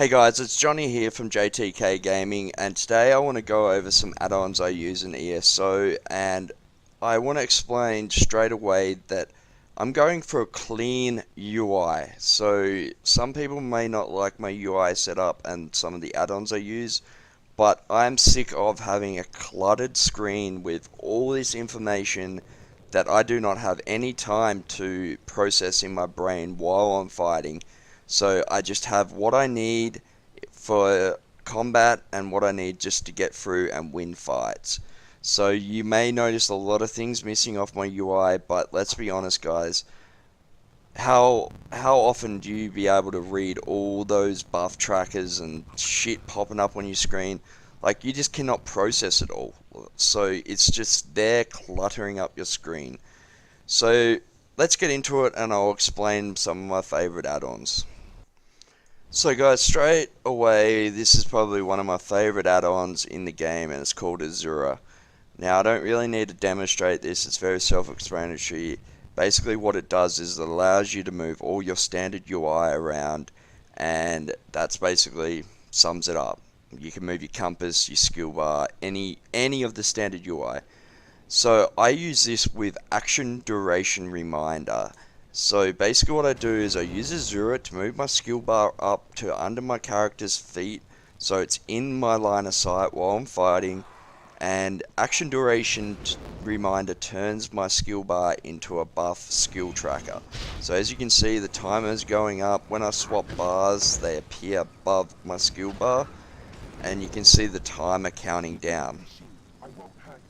Hey guys, it's Jonny here from JTK Gaming, and today I want to go over some add-ons I use in ESO, and I want to explain straight away that I'm going for a clean UI. So some people may not like my UI setup and some of the add-ons I use, but I'm sick of having a cluttered screen with all this information that I do not have any time to process in my brain while I'm fighting. So I just have what I need for combat and what I need just to get through and win fights. So you may notice a lot of things missing off my UI, but let's be honest guys, how often do you be able to read all those buff trackers and shit popping up on your screen? Like, you just cannot process it all. So it's just there cluttering up your screen. So let's get into it and I'll explain some of my favorite add-ons. So guys, straight away, this is probably one of my favorite add-ons in the game, and it's called Azurah. Now, I don't really need to demonstrate this, it's very self-explanatory. Basically what it does is it allows you to move all your standard UI around, and that's basically sums it up. You can move your compass, your skill bar, any of the standard UI. So I use this with action duration reminder. So basically what I do is I use Azurah to move my skill bar up to under my character's feet, so it's in my line of sight while I'm fighting, and action duration reminder turns my skill bar into a buff skill tracker. So as you can see, the timer is going up. When I swap bars, they appear above my skill bar, and you can see the timer counting down.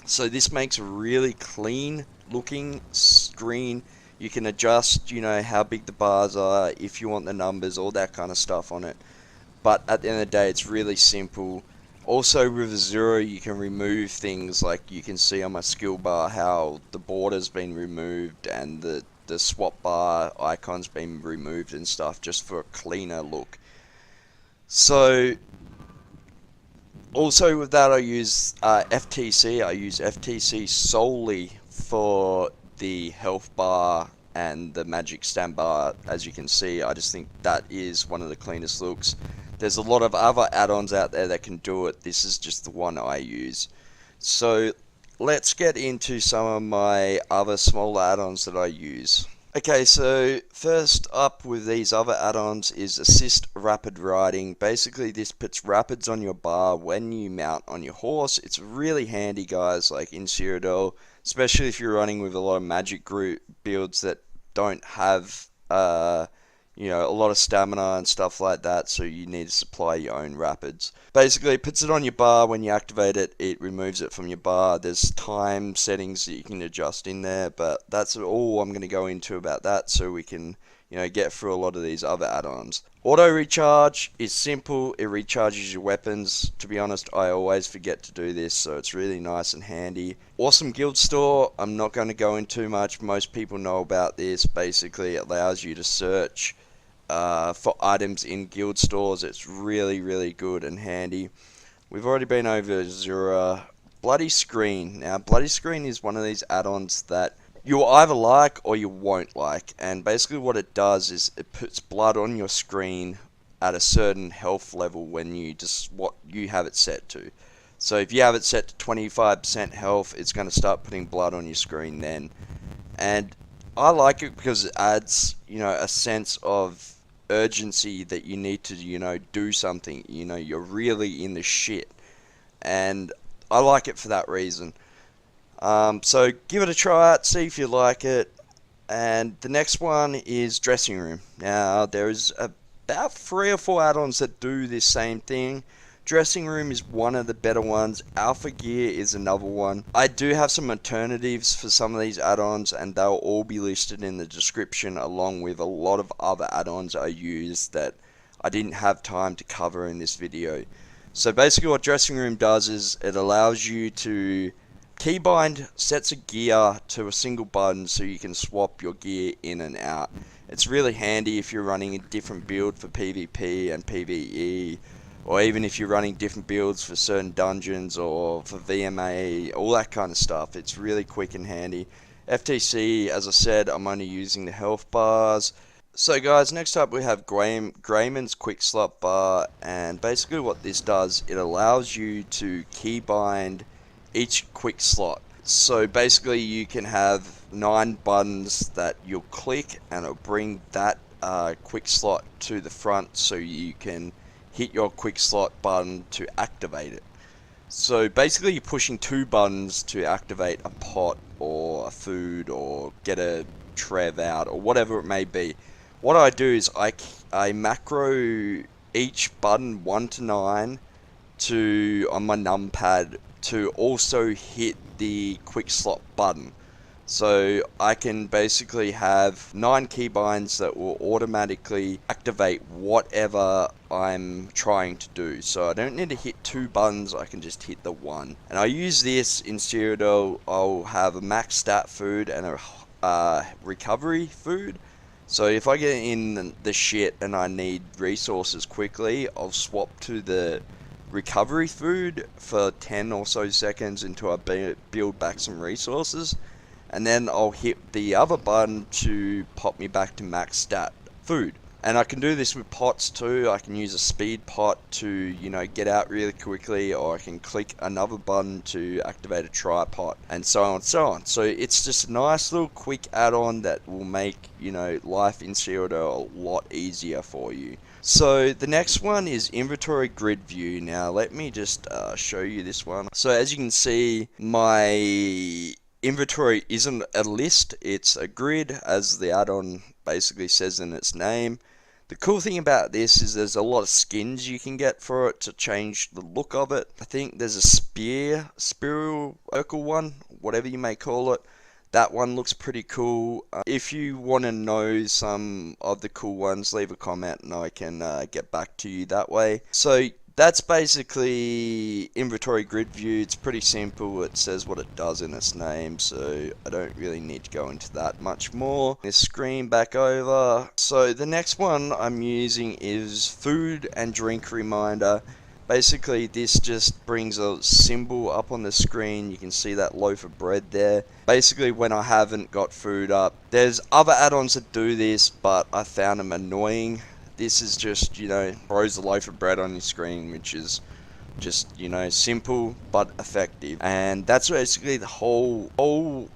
So this makes a really clean looking screen. You can adjust, you know, how big the bars are, if you want the numbers, all that kind of stuff on it. But at the end of the day, it's really simple. Also with Azurah, you can remove things, like you can see on my skill bar how the border's been removed and the swap bar icon's been removed and stuff, just for a cleaner look. So also with that, I use FTC. I use FTC solely for the health bar and the magic stand bar. As you can see, I just think that is one of the cleanest looks. There's a lot of other add-ons out there that can do it. This is just the one I use. So let's get into some of my other smaller add-ons that I use. Okay, so first up with these other add-ons is Assist Rapid Riding. Basically this puts rapids on your bar when you mount on your horse. It's really handy guys, like in Cyrodiil, especially if you're running with a lot of magic group builds that don't have you know, a lot of stamina and stuff like that, so you need to supply your own rapids. Basically, it puts it on your bar. When you activate it, it removes it from your bar. There's time settings that you can adjust in there, but that's all I'm going to go into about that, so we can, you know, get through a lot of these other add-ons. Auto recharge is simple. It recharges your weapons. To be honest, I always forget to do this, so it's really nice and handy. AwesomeGuildStore, I'm not going to go into much. Most people know about this. Basically, it allows you to search for items in guild stores. It's really good and handy. We've already been over Azurah. Bloody Screen. Now, Bloody Screen is one of these add-ons that you'll either like or you won't like, and basically what it does is it puts blood on your screen at a certain health level when you what you have it set to. So if you have it set to 25% health, it's going to start putting blood on your screen then. And I like it because it adds, you know, a sense of urgency that you need to, you know, do something. You know, you're really in the shit, and I like it for that reason. So give it a try out, see if you like it. And the next one is DressingRoom. Now there's about 3 or 4 add-ons that do this same thing. DressingRoom is one of the better ones. Alpha Gear is another one. I do have some alternatives for some of these add-ons, and they'll all be listed in the description, along with a lot of other add-ons I use that I didn't have time to cover in this video. So basically what DressingRoom does is it allows you to keybind sets of gear to a single button so you can swap your gear in and out. It's really handy if you're running a different build for PvP and PvE, or even if you're running different builds for certain dungeons or for VMA, all that kind of stuff. It's really quick and handy. FTC, as I said, I'm only using the health bars. So guys, next up we have Greymind's Quickslot bar, and basically what this does, it allows you to keybind each quick slot. So basically you can have 9 buttons that you'll click and it'll bring that quick slot to the front so you can hit your quick slot button to activate it. So basically you're pushing 2 buttons to activate a pot or a food or get a trev out or whatever it may be. What I do is I macro each button 1 to 9 on my numpad to also hit the quick slot button. So I can basically have 9 keybinds that will automatically activate whatever I'm trying to do. So I don't need to hit 2 buttons, I can just hit the 1. And I use this in Cyrodiil. I'll have a max stat food and a recovery food. So if I get in the shit and I need resources quickly, I'll swap to the recovery food for 10 or so seconds until I build back some resources. And then I'll hit the other button to pop me back to max stat food. And I can do this with pots too. I can use a speed pot to, you know, get out really quickly, or I can click another button to activate a tripod, and so on and so on. So it's just a nice little quick add-on that will make, you know, life in Cyrodiil a lot easier for you. So the next one is inventory grid view. Now let me just show you this one. So as you can see, my inventory isn't a list, it's a grid, as the add-on basically says in its name. The cool thing about this is there's a lot of skins you can get for it to change the look of it. I think there's a spiral circle one, whatever you may call it. That one looks pretty cool. If you want to know some of the cool ones, leave a comment and I can get back to you that way. So that's basically inventory grid view. It's pretty simple. It says what it does in its name, so I don't really need to go into that much more. This screen back over. So the next one I'm using is food and drink reminder. Basically this just brings a symbol up on the screen. You can see that loaf of bread there. Basically when I haven't got food up. There's other add-ons that do this, but I found them annoying. This is just, you know, throws a loaf of bread on your screen, which is just, you know, simple but effective. And that's basically the whole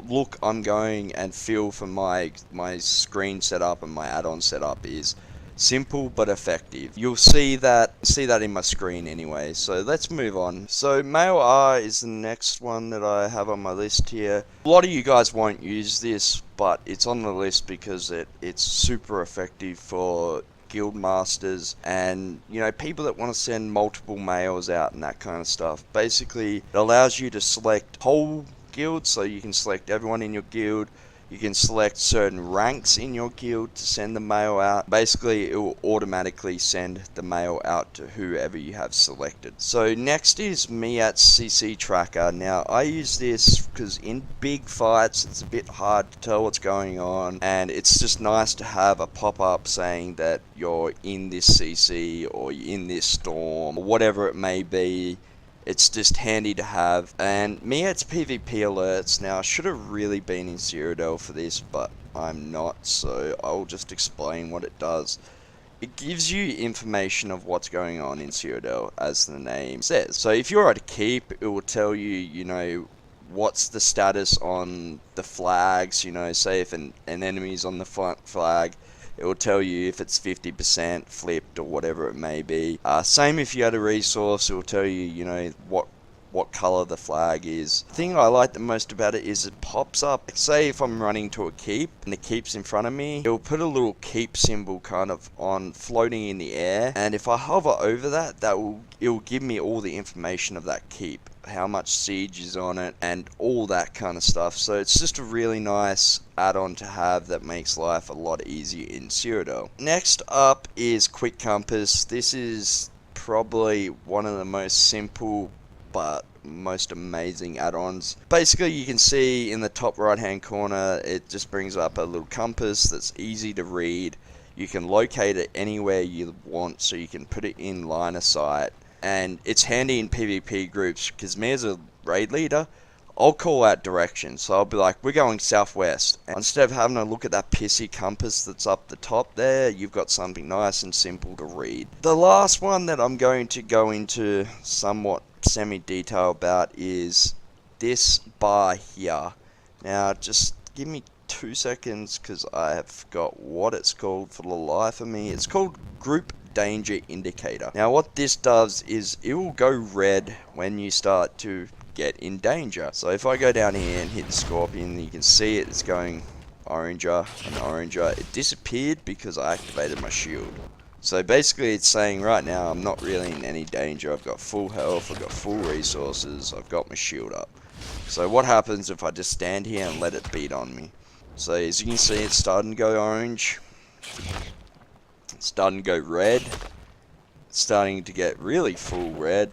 look I'm going and feel for my screen setup and my add-on setup is simple but effective. You'll see that in my screen anyway. So let's move on. So MailR is the next one that I have on my list here. A lot of you guys won't use this, but it's on the list because it's super effective for guild masters and, you know, people that want to send multiple mails out and that kind of stuff. Basically it allows you to select whole guilds, so you can select everyone in your guild. You can select certain ranks in your guild to send the mail out. Basically it will automatically send the mail out to whoever you have selected. So next is Miats CC tracker. Now I use this because in big fights it's a bit hard to tell what's going on, and it's just nice to have a pop-up saying that you're in this CC or you're in this storm or whatever it may be. It's just handy to have. And Miats PVP Alerts. Now I should have really been in Cyrodiil for this, but I'm not, so I'll just explain what it does. It gives you information of what's going on in Cyrodiil, as the name says. So if you're at a keep, it will tell you, you know, what's the status on the flags. You know, say if an enemy's on the front flag, it will tell you if it's 50% flipped or whatever it may be. Same if you had a resource, it will tell you, you know, what color the flag is. The thing I like the most about it is it pops up. Say if I'm running to a keep and the keep's in front of me, it will put a little keep symbol kind of on floating in the air, and if I hover over that, it will give me all the information of that keep, how much siege is on it and all that kind of stuff. So it's just a really nice add-on to have that makes life a lot easier in Cyrodiil. Next up is Quick Compass. This is probably one of the most simple but most amazing add-ons. Basically you can see in the top right hand corner it just brings up a little compass that's easy to read. You can locate it anywhere you want, so you can put it in line of sight, and it's handy in PvP groups because me as a raid leader, I'll call out directions. So I'll be like, we're going southwest. And instead of having a look at that pissy compass that's up the top there, you've got something nice and simple to read. The last one that I'm going to go into somewhat semi-detail about is this bar here. Now, just give me 2 seconds because I have forgot what it's called for the life of me. It's called Group Danger Indicator. Now, what this does is it will go red when you start to get in danger. So if I go down here and hit the scorpion, you can see it's going oranger and oranger. It disappeared because I activated my shield. So basically it's saying right now I'm not really in any danger. I've got full health, I've got full resources, I've got my shield up. So what happens if I just stand here and let it beat on me? So as you can see, it's starting to go orange. It's starting to go red. It's starting to get really full red.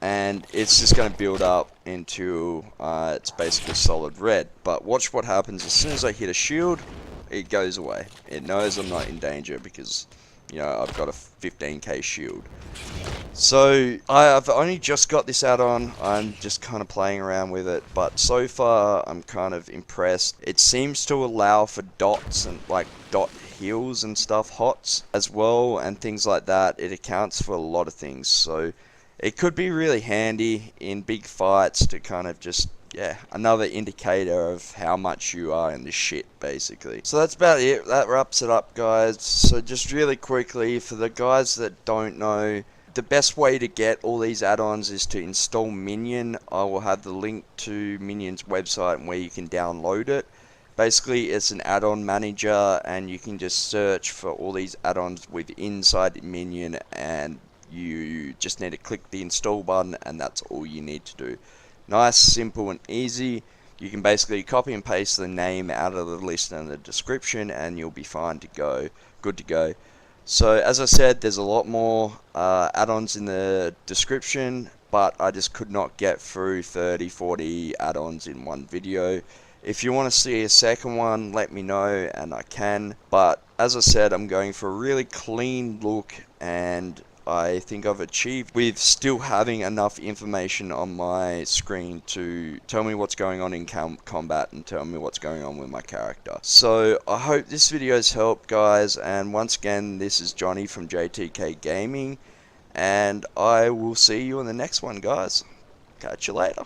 And it's just going to build up into it's basically solid red. But watch what happens as soon as I hit a shield, it goes away. It knows I'm not in danger because, you know, I've got a 15k shield. So I've only just got this add-on. I'm just kind of playing around with it, but so far I'm kind of impressed. It seems to allow for dots and like dot heals and stuff, HOTS as well, and things like that. It accounts for a lot of things, so it could be really handy in big fights to kind of just, yeah, another indicator of how much you are in the shit, basically. So that's about it. That wraps it up, guys. So just really quickly, for the guys that don't know, the best way to get all these add-ons is to install Minion. I will have the link to Minion's website and where you can download it. Basically, it's an add-on manager, and you can just search for all these add-ons with inside Minion, and you just need to click the install button, and that's all you need to do. Nice, simple, and easy. You can basically copy and paste the name out of the list and the description, and you'll be fine to go, good to go. So as I said, there's a lot more add-ons in the description, but I just could not get through 30-40 add-ons in one video. If you want to see a second one, let me know and I can. But as I said, I'm going for a really clean look, and I think I've achieved with still having enough information on my screen to tell me what's going on in combat and tell me what's going on with my character. So I hope this video's helped, guys, and once again, this is Jonny from JTK Gaming, and I will see you in the next one, guys. Catch you later.